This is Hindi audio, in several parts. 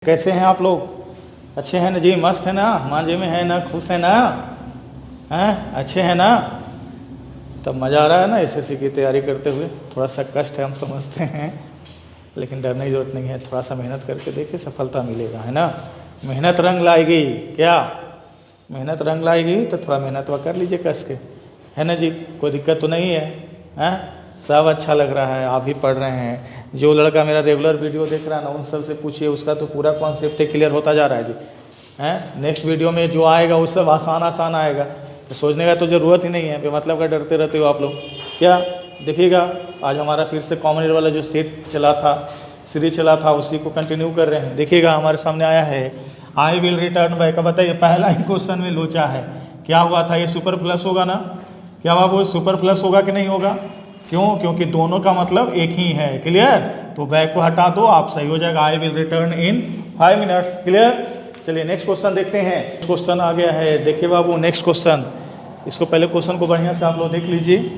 कैसे हैं आप लोग? अच्छे हैं ना जी? मस्त है ना? मांझे में है ना? खुश है ना? हैं? अच्छे हैं ना? तब मज़ा आ रहा है ना एसएससी की तैयारी करते हुए? थोड़ा सा कष्ट है, हम समझते हैं, लेकिन डरने की ज़रूरत नहीं है। थोड़ा सा मेहनत करके देखिए, सफलता मिलेगा, है ना? मेहनत रंग लाएगी। क्या मेहनत रंग लाएगी? तो थोड़ा मेहनत वह कर लीजिए कस के, है ना जी? कोई दिक्कत तो नहीं है? हैं? सब अच्छा लग रहा है, आप भी पढ़ रहे हैं। जो लड़का मेरा रेगुलर वीडियो देख रहा है ना, उन सब से पूछिए, उसका तो पूरा कॉन्सेप्ट क्लियर होता जा रहा है जी। हैं? नेक्स्ट वीडियो में जो आएगा वो सब आसान आसान आएगा, तो सोचने का तो ज़रूरत ही नहीं है। बेमतलब का डरते रहते हो आप लोग। क्या देखिएगा, आज हमारा फिर से कॉमन ईयर वाला जो सेट चला था, सीरीज चला था, उसी को कंटिन्यू कर रहे हैं। देखिएगा हमारे सामने आया है, आई विल रिटर्न बैक। बताइए, पहला ही क्वेश्चन में लोचा है। क्या हुआ था? ये सुपर प्लस होगा ना? क्या बाबू सुपर प्लस होगा कि नहीं होगा? क्यों? क्योंकि दोनों का मतलब एक ही है। क्लियर? तो बैक को हटा दो, आप सही हो जाएगा। I will return in 5 minutes. Clear? चलिए नेक्स्ट क्वेश्चन देखते हैं। क्वेश्चन आ गया है, देखिए बाबू नेक्स्ट क्वेश्चन। इसको पहले क्वेश्चन को बढ़िया से आप लोग देख लीजिए।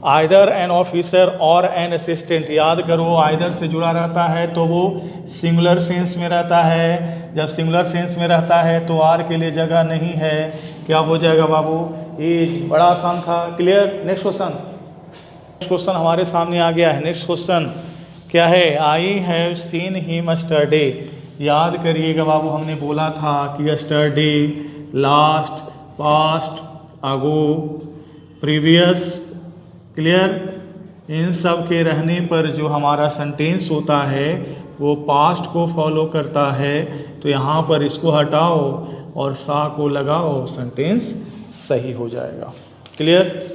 आइदर एन ऑफिसर और एन असिस्टेंट। याद करो, आइदर से जुड़ा रहता है तो वो सिंगुलर सेंस में रहता है। जब सिंगुलर सेंस में रहता है तो आर के लिए जगह नहीं है। क्या हो जाएगा बाबू? इज। बड़ा आसान था। क्लियर? Next question. क्वेश्चन हमारे सामने आ गया है। नेक्स्ट क्वेश्चन क्या है? I have seen him yesterday. याद करिएगा बाबू, हमने बोला था कि यस्टरडे, लास्ट, पास्ट, अगो, प्रीवियस। क्लियर? इन सब के रहने पर जो हमारा सेंटेंस होता है वो पास्ट को फॉलो करता है। तो यहाँ पर इसको हटाओ और सा को लगाओ, सेंटेंस सही हो जाएगा। क्लियर?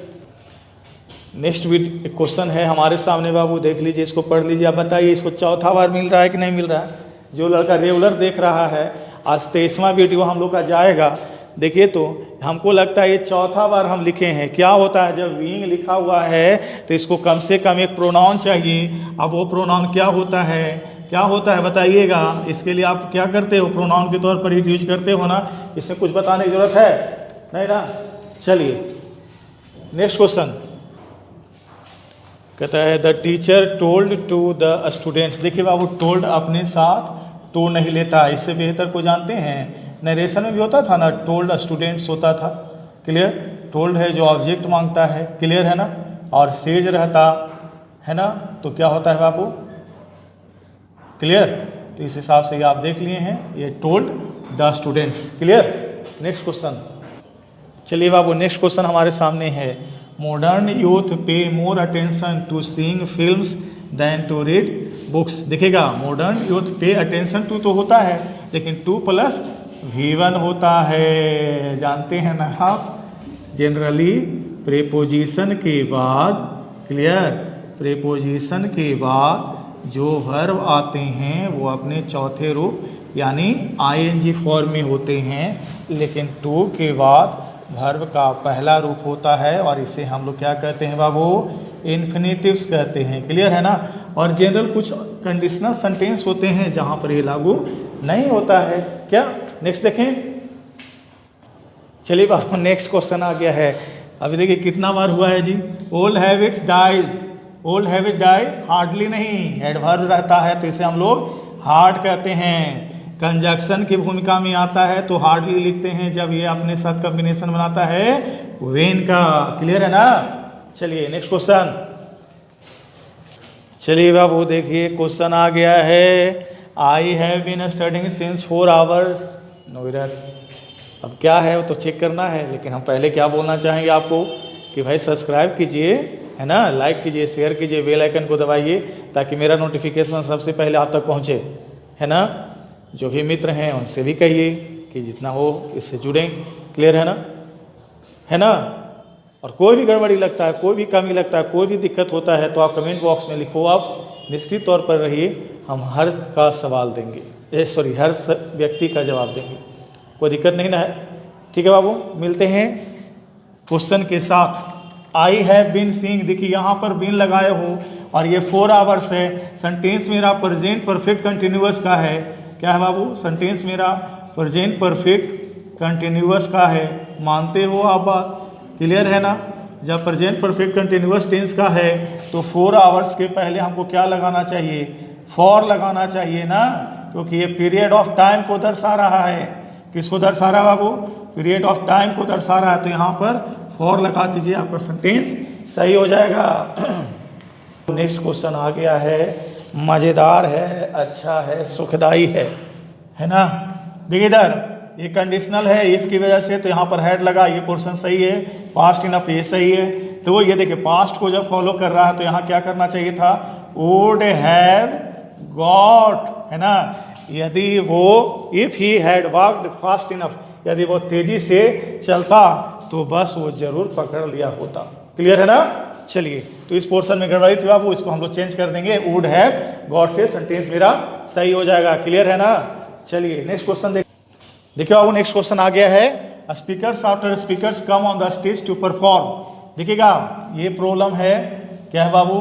नेक्स्ट क्वेश्चन है हमारे सामने बाबू, देख लीजिए, इसको पढ़ लीजिए। आप बताइए, इसको चौथा बार मिल रहा है कि नहीं मिल रहा है? जो लड़का रेगुलर देख रहा है, आज 23वां वीडियो हम लोग का जाएगा। देखिए, तो हमको लगता है ये चौथा बार हम लिखे हैं। क्या होता है, जब बीइंग लिखा हुआ है तो इसको कम से कम एक प्रोनाउन चाहिए। अब वो प्रोनाउन क्या होता है? क्या होता है बताइएगा। इसके लिए आप क्या करते हो? प्रोनाउन के तौर पर यूज करते हो ना? इसमें कुछ बताने की जरूरत है नहीं ना? चलिए नेक्स्ट क्वेश्चन कहता है, the teacher told to the students. देखिए बाबू, टोल्ड अपने साथ टू नहीं लेता। इससे बेहतर को जानते हैं, नरेशन में भी होता था ना, टोल्ड स्टूडेंट्स होता था। क्लियर? टोल्ड है जो ऑब्जेक्ट मांगता है। क्लियर है ना? और सेज रहता है ना, तो क्या होता है बाबू? क्लियर? तो इस हिसाब से ये आप देख लिए हैं, ये told the students. Clear? Next question. चलिए बाबू, नेक्स्ट क्वेश्चन हमारे सामने है, मॉडर्न यूथ पे more attention to seeing films then to read books. देखिएगा, मॉडर्न यूथ पे अटेंशन टू तो होता है, लेकिन 2 + V1 होता है। जानते हैं ना आप? जनरली प्रीपोजिशन के बाद, क्लियर, प्रीपोजिशन के बाद जो वर्ब आते हैं वो अपने चौथे रूप यानी ING फॉर्म में होते हैं, लेकिन टू के बाद वर्ब का पहला रूप होता है, और इसे हम लोग क्या कहते हैं बाबू? इन्फिनेटिव्स कहते हैं। क्लियर है ना? और जनरल कुछ कंडीशनल सेंटेंस होते हैं जहाँ पर ये लागू नहीं होता है। क्या? नेक्स्ट देखें। चलिए बाबू, नेक्स्ट क्वेश्चन आ गया है। अभी देखिए कितना बार हुआ है जी। Old habits dies. Old habit die, hardly नहीं, एडवर्ब रहता है तो इसे हम लोग हार्ड कहते हैं। कंजक्शन की भूमिका में आता है तो हार्डली लिखते हैं जब ये अपने साथ कॉम्बिनेशन बनाता है वेन का। क्लियर है ना? चलिए नेक्स्ट क्वेश्चन। चलिए बाबू, देखिए क्वेश्चन आ गया है, I have been studying since 4 hours. No error. अब क्या है वो तो चेक करना है, लेकिन हम पहले क्या बोलना चाहेंगे आपको कि भाई सब्सक्राइब कीजिए, है ना, लाइक कीजिए, शेयर कीजिए, बेल आइकन को दबाइए ताकि मेरा नोटिफिकेशन सबसे पहले आप तक पहुँचे, है ना? जो भी मित्र हैं उनसे भी कहिए कि जितना हो इससे जुड़ें। क्लियर है ना? है ना? और कोई भी गड़बड़ी लगता है, कोई भी कमी लगता है, कोई भी दिक्कत होता है तो आप कमेंट बॉक्स में लिखो। आप निश्चित तौर पर रहिए, हम हर का सवाल देंगे, हर व्यक्ति का जवाब देंगे। कोई दिक्कत नहीं ना है? ठीक है बाबू, मिलते हैं क्वेश्चन के साथ। I have been seeing. देखिए यहाँ पर बीन लगाए हो और ये 4 आवर्स है। सेंटेंस मेरा प्रेजेंट परफेक्ट कंटिन्यूअस का है। क्या है बाबू? सेंटेंस मेरा प्रेजेंट परफेक्ट कंटिन्यूअस का है। मानते हो आप बात? क्लियर है ना? जब प्रेजेंट परफेक्ट कंटिन्यूअस टेंस का है तो 4 आवर्स के पहले हमको क्या लगाना चाहिए? फॉर लगाना चाहिए ना। क्योंकि ये पीरियड ऑफ टाइम को दर्शा रहा है। किसको दर्शा रहा है बाबू? पीरियड ऑफ टाइम को दर्शा रहा है। तो यहाँ पर फॉर लगा दीजिए, आपका सेंटेंस सही हो जाएगा। नेक्स्ट क्वेश्चन आ गया है, मज़ेदार है, अच्छा है, सुखदाई है ना। देखिए इधर ये कंडीशनल है इफ की वजह से, तो यहाँ पर हेड लगा, ये पोर्शन सही है। पास्ट इनफ ये सही है। तो ये देखिए पास्ट को जब फॉलो कर रहा है तो यहाँ क्या करना चाहिए था? वुड हैव गॉट, है ना। यदि वो if he had walked fast enough, यदि वो तेजी से चलता तो बस वो जरूर पकड़ लिया होता। क्लियर है ना। चलिए, तो इस पोर्शन में गड़बड़ी थी बाबू, इसको हम लोग चेंज कर देंगे। वुड हैव गॉट से सेंटेंस मेरा सही हो जाएगा। क्लियर है ना। चलिए नेक्स्ट क्वेश्चन देखिए बाबू, नेक्स्ट क्वेश्चन आ गया है, speakers after speakers come on the stage to perform. देखिएगा ये प्रॉब्लम है, क्या है बाबू?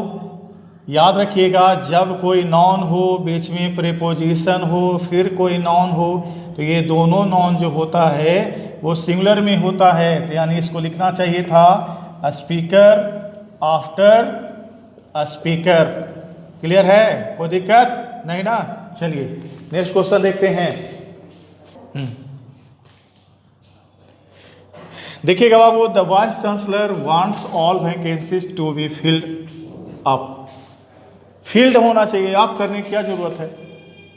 याद रखिएगा, जब कोई नॉन हो, बीच में प्रीपोजिशन हो, फिर कोई नॉन हो, तो ये दोनों नॉन जो होता है वो सिंगुलर में होता है। तो यानी इसको लिखना चाहिए था स्पीकर आफ्टर स्पीकर। क्लियर है, कोई दिक्कत नहीं ना। चलिए नेक्स्ट क्वेश्चन देखते हैं। देखिएगा बाबू, the vice chancellor wants all vacancies to be filled up. Filled होना चाहिए, आप करने की क्या जरूरत है?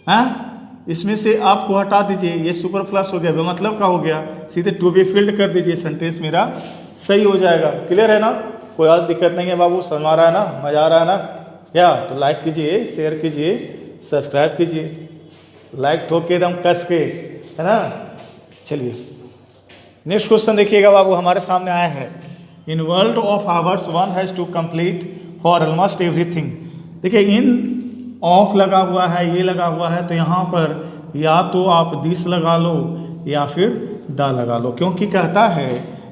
हाँ, इसमें से आपको हटा दीजिए, ये सुपर प्लस हो गया, मतलब का हो गया, सीधे टू बी फिल्ड कर दीजिए, सेंटेंस मेरा सही हो जाएगा। क्लियर है ना, कोई और दिक्कत नहीं है बाबू, समझ आ रहा है ना, मजा आ रहा है ना। क्या तो लाइक कीजिए, शेयर कीजिए, सब्सक्राइब कीजिए, लाइक ठोक के एकदम कस के, है ना। चलिए नेक्स्ट क्वेश्चन देखिएगा बाबू, हमारे सामने आया है, in world of ours one has to complete for almost everything. देखिए इन ऑफ लगा हुआ है, ये लगा हुआ है, तो यहाँ पर या तो आप दिस लगा लो या फिर द लगा लो, क्योंकि कहता है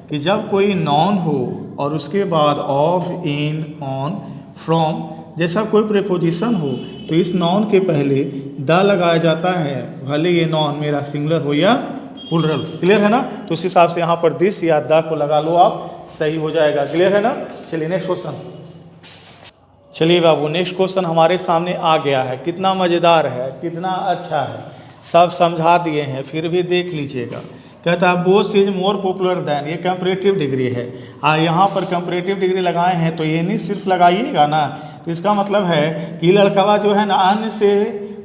कि जब कोई नॉन हो और उसके बाद ऑफ, इन, ऑन, फ्रॉम जैसा कोई प्रीपोजिशन हो तो इस नॉन के पहले द लगाया जाता है, भले ये नॉन मेरा सिंगुलर हो या प्लूरल। क्लियर है ना। तो उस हिसाब से यहाँ पर दिस या द को लगा लो आप, सही हो जाएगा। क्लियर है ना। चलिए नेक्स्ट क्वेश्चन। चलिए बाबू, नेक्स्ट क्वेश्चन हमारे सामने आ गया है, कितना मज़ेदार है, कितना अच्छा है, सब समझा दिए हैं, फिर भी देख लीजिएगा। कहता है both is more popular than, ये कंपैरेटिव डिग्री है। यहाँ पर कंपैरेटिव डिग्री लगाए हैं तो ये नहीं सिर्फ लगाइएगा ना, तो इसका मतलब है कि लड़कवा जो है ना अन्य से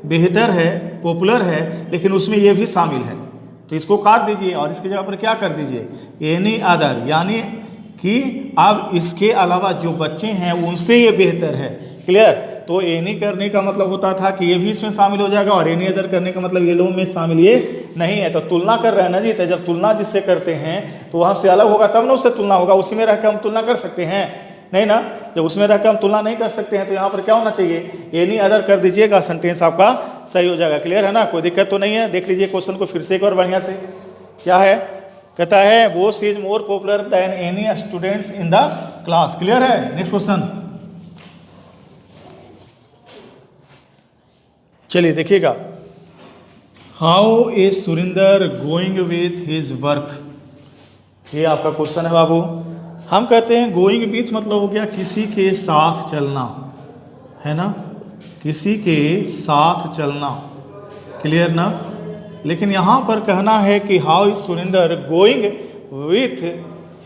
बेहतर है, पॉपुलर है, लेकिन उसमें ये भी शामिल है। तो इसको काट दीजिए और इसकी जगह पर क्या कर दीजिए, एनी अदर, यानी कि अब इसके अलावा जो बच्चे हैं उनसे ये बेहतर है। क्लियर। तो एनी करने का मतलब होता था कि ये भी इसमें शामिल हो जाएगा, और एनी अदर करने का मतलब ये लोग में शामिल ये नहीं है। तो तुलना कर रहे हैं ना जी, तो जब तुलना जिससे करते हैं तो वहाँ से अलग होगा तब ना उससे तुलना होगा। उसी में रहकर हम तुलना कर सकते हैं नहीं ना, जब उसमें रहकर हम तुलना नहीं कर सकते हैं तो यहाँ पर क्या होना चाहिए, एनी अदर कर दीजिएगा, सेंटेंस आपका सही हो जाएगा। क्लियर है ना, कोई दिक्कत तो नहीं है। देख लीजिए क्वेश्चन को फिर से एक बार बढ़िया से। क्या है, कहता है both is more popular than any students in the class. Clear है। नेक्स्ट क्वेश्चन चलिए देखिएगा, how is Surinder going with his work. ये आपका क्वेश्चन है बाबू। हम कहते हैं गोइंग विथ मतलब हो गया किसी के साथ चलना, है ना, किसी के साथ चलना। क्लियर ना। लेकिन यहाँ पर कहना है कि how is Surinder going with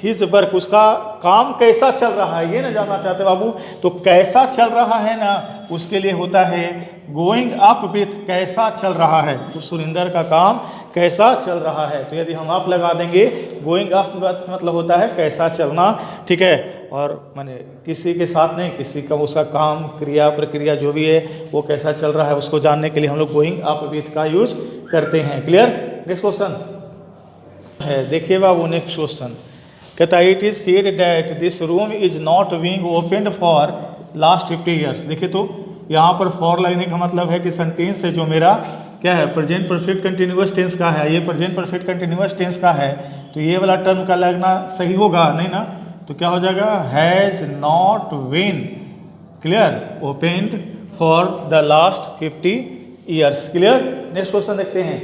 his work, उसका काम कैसा चल रहा है ये ना जानना चाहते बाबू। तो कैसा चल रहा है ना, उसके लिए होता है गोइंग अप विथ, कैसा चल रहा है, तो सुरिंदर का काम कैसा चल रहा है। तो यदि हम अप लगा देंगे, गोइंग अप मतलब होता है कैसा चलना, ठीक है। और माने किसी के साथ नहीं, किसी का उसका काम, क्रिया, प्रक्रिया जो भी है वो कैसा चल रहा है उसको जानने के लिए हम लोग गोइंग अप विथ का यूज करते हैं। क्लियर। नेक्स्ट क्वेश्चन है, देखिए बाबू नेक्स्ट क्वेश्चन कहता है it is said that this room is not being opened for last 50 years. देखिए तो यहाँ पर फॉर लगने का मतलब है कि सेंटेंस है जो मेरा क्या है, प्रेजेंट परफेक्ट कंटिन्यूअस टेंस का है, ये प्रेजेंट परफेक्ट कंटिन्यूअस टेंस का है, तो ये वाला टर्म का लगना सही होगा नहीं ना। तो क्या हो जाएगा, has not been, clear, opened for the last 50 years. Clear. Next question देखते हैं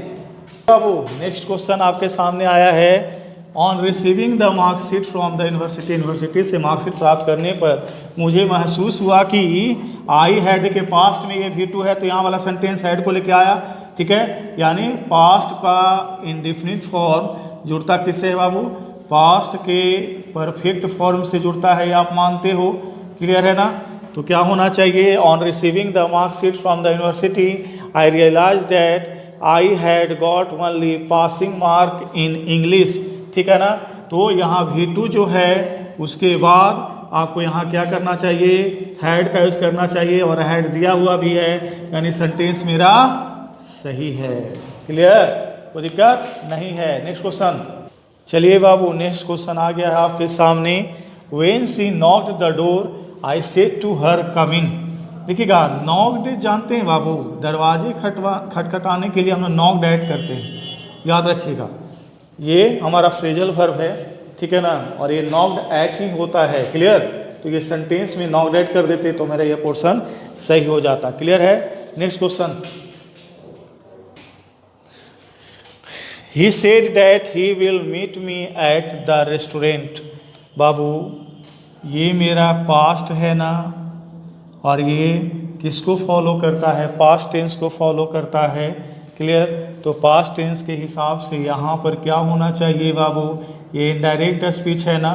बाबू। नेक्स्ट क्वेश्चन आपके सामने आया है, on receiving the marksheet from the university, university से मार्कशीट प्राप्त करने पर मुझे महसूस हुआ कि आई हैड के पास्ट में ये V2 है, तो यहाँ वाला सेंटेंस हैड को लेके आया, ठीक है, यानी पास्ट का इंडेफिनिट फॉर्म जुड़ता किससे है बाबू? पास्ट के परफेक्ट फॉर्म से जुड़ता है, आप मानते हो, क्लियर है ना? तो क्या होना चाहिए? On receiving the marksheet from the university I realise that I had got only passing mark in English, ठीक है ना? तो यहाँ V2 जो है उसके बाद आपको यहाँ क्या करना चाहिए? हैड का यूज करना चाहिए, और हैड दिया हुआ भी है, यानी सेंटेंस मेरा सही है। क्लियर? कोई दिक्कत नहीं है। नेक्स्ट क्वेश्चन, चलिए बाबू नेक्स्ट क्वेश्चन आ गया है आपके सामने। When she knocked the door I said to her come in. देखिएगा, नॉक्ड जानते हैं बाबू, दरवाजे खटखटाने के लिए हम लोग नॉक्ड ऐड करते हैं, याद रखिएगा। ये हमारा फ्रेजल वर्ब है, ठीक है ना, और ये नॉक्ड ऐट ही होता है। क्लियर? तो ये सेंटेंस में नॉक्ड ऐट कर देते तो मेरा ये पोर्शन सही हो जाता। क्लियर है? Next question, he said that he will meet me at the restaurant. बाबू ये मेरा पास्ट है ना, और ये किसको फॉलो करता है? पास्ट टेंस को फॉलो करता है। क्लियर? तो पास्ट टेंस के हिसाब से यहाँ पर क्या होना चाहिए बाबू? ये इनडायरेक्ट स्पीच है ना,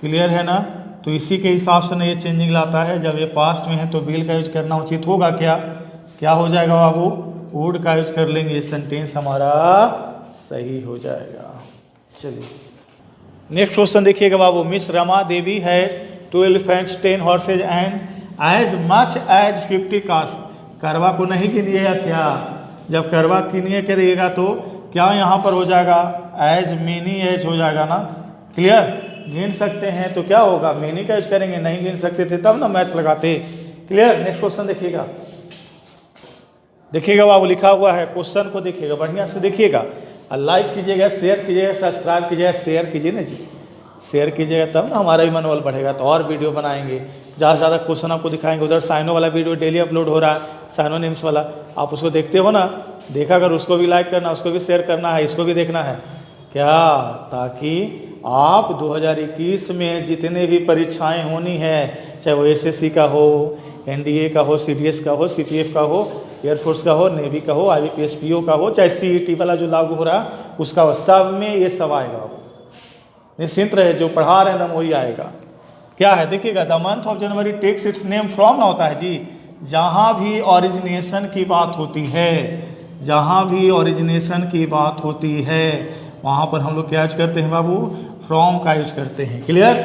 क्लियर है ना? तो इसी के हिसाब से ना ये चेंजिंग लाता है। जब ये पास्ट में है तो विल का यूज करना उचित होगा। क्या हो जाएगा बाबू? वुड का यूज कर लेंगे, ये सेंटेंस हमारा सही हो जाएगा। चलिए नेक्स्ट क्वेश्चन देखिएगा बाबू। मिस रमा देवी है 2 elephants 10 horses and as much as 50 cows. करवा को नहीं गिनिएगा क्या? जब करवा गिनिए करिएगा तो क्या यहाँ पर हो जाएगा? एज मेनी एज हो जाएगा ना। क्लियर? गिन सकते हैं तो क्या होगा? मेनी का यूज करेंगे, नहीं गिन सकते थे तब ना मैच लगाते। क्लियर? नेक्स्ट क्वेश्चन देखिएगा, देखिएगा बाबू लिखा हुआ है, क्वेश्चन को देखिएगा, बढ़िया से देखिएगा, लाइक कीजिएगा, शेयर कीजिएगा, सब्सक्राइब कीजिएगा, शेयर कीजिए ना जी, शेयर कीजिएगा तब ना हमारा भी मनोबल बढ़ेगा, तो और वीडियो बनाएंगे, ज़्यादा से ज़्यादा क्वेश्चन आपको दिखाएंगे। उधर साइनो वाला वीडियो डेली अपलोड हो रहा है, साइनो नेम्स वाला, आप उसको देखते हो ना, देखा कर, उसको भी लाइक करना, उसको भी शेयर करना है, इसको भी देखना है क्या, ताकि आप 2021 में जितने भी परीक्षाएं होनी है, चाहे वो SSC का हो, NDA का हो, CDS का हो, CPF का हो, एयरफोर्स का हो, नेवी का हो, IBPS PO का हो, चाहे CET वाला जो लागू हो रहा है उसका हो, सब में ये सब आएगा। निश्चिंत रहे, जो पढ़ा रहे हैं ना वही आएगा। क्या है देखिएगा, the month of January takes its name from ना होता है जी, जहाँ भी ओरिजिनेशन की बात होती है, जहाँ भी ओरिजिनेशन की बात होती है वहाँ पर हम लोग क्या यूज करते हैं बाबू? फ्रॉम का यूज करते हैं। क्लियर?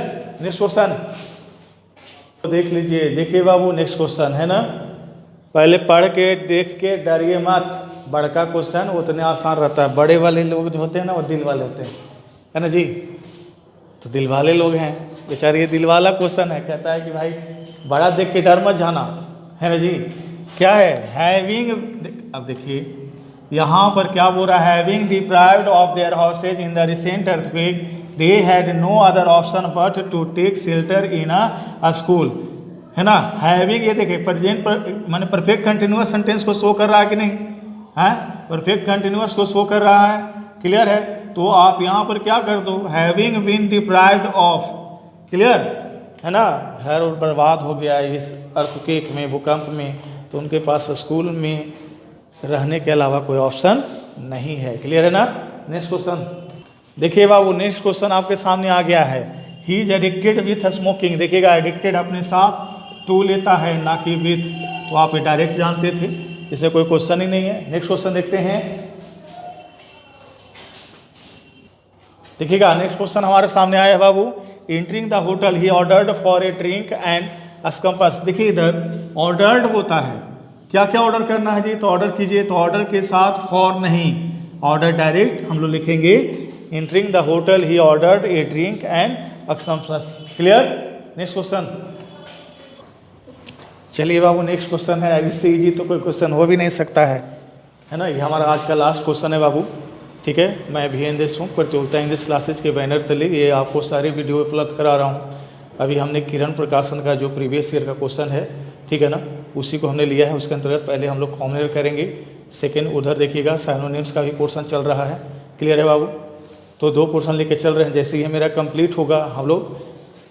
नेक्स्ट क्वेश्चन तो देख लीजिए, देखिए बाबू नेक्स्ट क्वेश्चन है ना, पहले पढ़ के देख के डरिए मत, बड़का क्वेश्चन उतने आसान रहता है, बड़े वाले लोग जो होते हैं ना वो दिल वाले होते हैं, है ना जी, तो दिल वाले लोग हैं बेचारे, ये दिल वाला क्वेश्चन है, कहता है कि भाई बड़ा देख के डर मत जाना, है ना जी। क्या है? हैविंग, अब देखिए यहाँ पर क्या बोल रहा है, having deprived of their houses in the recent earthquake they had no other option but to take shelter in a school, है ना। हैविंग, ये देखिए प्रेजेंट पर माने परफेक्ट कंटिन्यूअस सेंटेंस को शो कर रहा है कि नहीं है? परफेक्ट कंटिन्यूअस को शो कर रहा है। क्लियर है? तो आप यहाँ पर क्या कर दो, having been deprived of, clear है ना, घर और बर्बाद हो गया इस अर्थक्वेक में, भूकंप में, तो उनके पास स्कूल में रहने के अलावा कोई ऑप्शन नहीं है। क्लियर है ना। नेक्स्ट क्वेश्चन देखिए बाबू, नेक्स्ट क्वेश्चन आपके सामने आ गया है, he is addicted with smoking. देखिएगा एडिक्टेड अपने साथ टू लेता है ना कि विथ, तो आप ये डायरेक्ट जानते थे, इसे कोई क्वेश्चन ही नहीं है। नेक्स्ट क्वेश्चन देखते हैं, देखिएगा नेक्स्ट क्वेश्चन हमारे सामने आया है बाबू, entering the hotel he ordered for a drink and scampis. देखिए इधर ऑर्डर्ड होता है, क्या क्या ऑर्डर करना है जी, तो ऑर्डर कीजिए, तो ऑर्डर के साथ फॉर नहीं, ऑर्डर डायरेक्ट हम लोग लिखेंगे, entering the hotel he ordered a drink and scampis. Clear. Next question चलिए बाबू, नेक्स्ट क्वेश्चन है, इससे इजी तो कोई क्वेश्चन हो भी नहीं सकता है ना, ये हमारा आज का लास्ट क्वेश्चन है बाबू। ठीक है, मैं VN देशमुख प्रतियोगिता इंग्लिश क्लासेज के बैनर तले ये आपको सारी वीडियो उपलब्ध करा रहा हूँ। अभी हमने किरण प्रकाशन का जो प्रीवियस ईयर का क्वेश्चन है, ठीक है ना, उसी को हमने लिया है, उसके अंतर्गत पहले हम लोग कॉमन करेंगे, सेकेंड उधर देखिएगा साइनोनिम्स का भी पोर्शन चल रहा है। क्लियर है बाबू, तो 2 पोर्शन लेके चल रहे हैं, जैसे ही मेरा कंप्लीट होगा हम लोग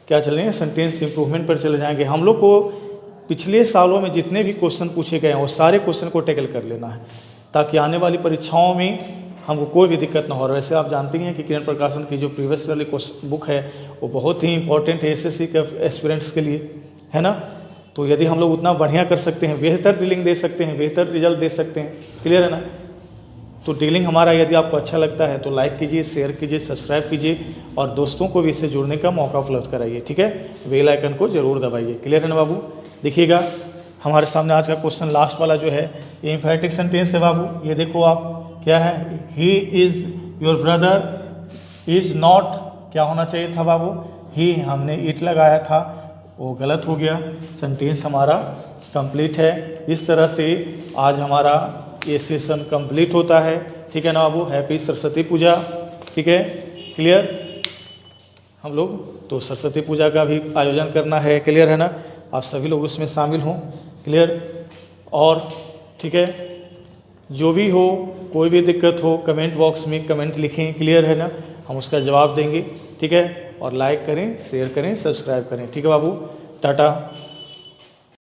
क्या चलेंगे, सेंटेंस इंप्रूवमेंट पर चले जाएंगे। हम लोग को पिछले सालों में जितने भी क्वेश्चन पूछे गए हैं वो सारे क्वेश्चन को टैकल कर लेना है। ताकि आने वाली परीक्षाओं में हमको कोई भी दिक्कत ना हो। और वैसे आप जानते हैं कि किरण प्रकाशन की जो प्रीवियस वाली बुक है वो बहुत ही इंपॉर्टेंट है एसएससी के एस्पिरेंट्स के लिए, है ना। तो यदि हम लोग उतना बढ़िया कर सकते हैं, बेहतर डीलिंग दे सकते हैं, बेहतर रिजल्ट दे सकते हैं, क्लियर है ना। तो डीलिंग हमारा यदि आपको अच्छा लगता है तो लाइक कीजिए, शेयर कीजिए, सब्सक्राइब कीजिए और दोस्तों को भी इससे जुड़ने का मौका उपलब्ध कराइए, ठीक है। बेल आइकन को जरूर दबाइए, क्लियर है ना बाबू। देखिएगा हमारे सामने आज का क्वेश्चन लास्ट वाला जो है ये एम्फैटिक सेंटेंस है बाबू। ये देखो आप क्या है, he is your brother is not, क्या होना चाहिए था बाबू, ही, हमने इट लगाया था वो गलत हो गया, सेंटेंस हमारा कंप्लीट है। इस तरह से आज हमारा ये सेशन कंप्लीट होता है, ठीक है ना बाबू। हैप्पी सरस्वती पूजा, ठीक है, क्लियर। हम लोग तो सरस्वती पूजा का भी आयोजन करना है, क्लियर है ना। आप सभी लोग उसमें शामिल हों, क्लियर। और ठीक है, जो भी हो, कोई भी दिक्कत हो कमेंट बॉक्स में कमेंट लिखें, क्लियर है ना, हम उसका जवाब देंगे, ठीक है। और लाइक करें, शेयर करें, सब्सक्राइब करें, ठीक है बाबू। टाटा।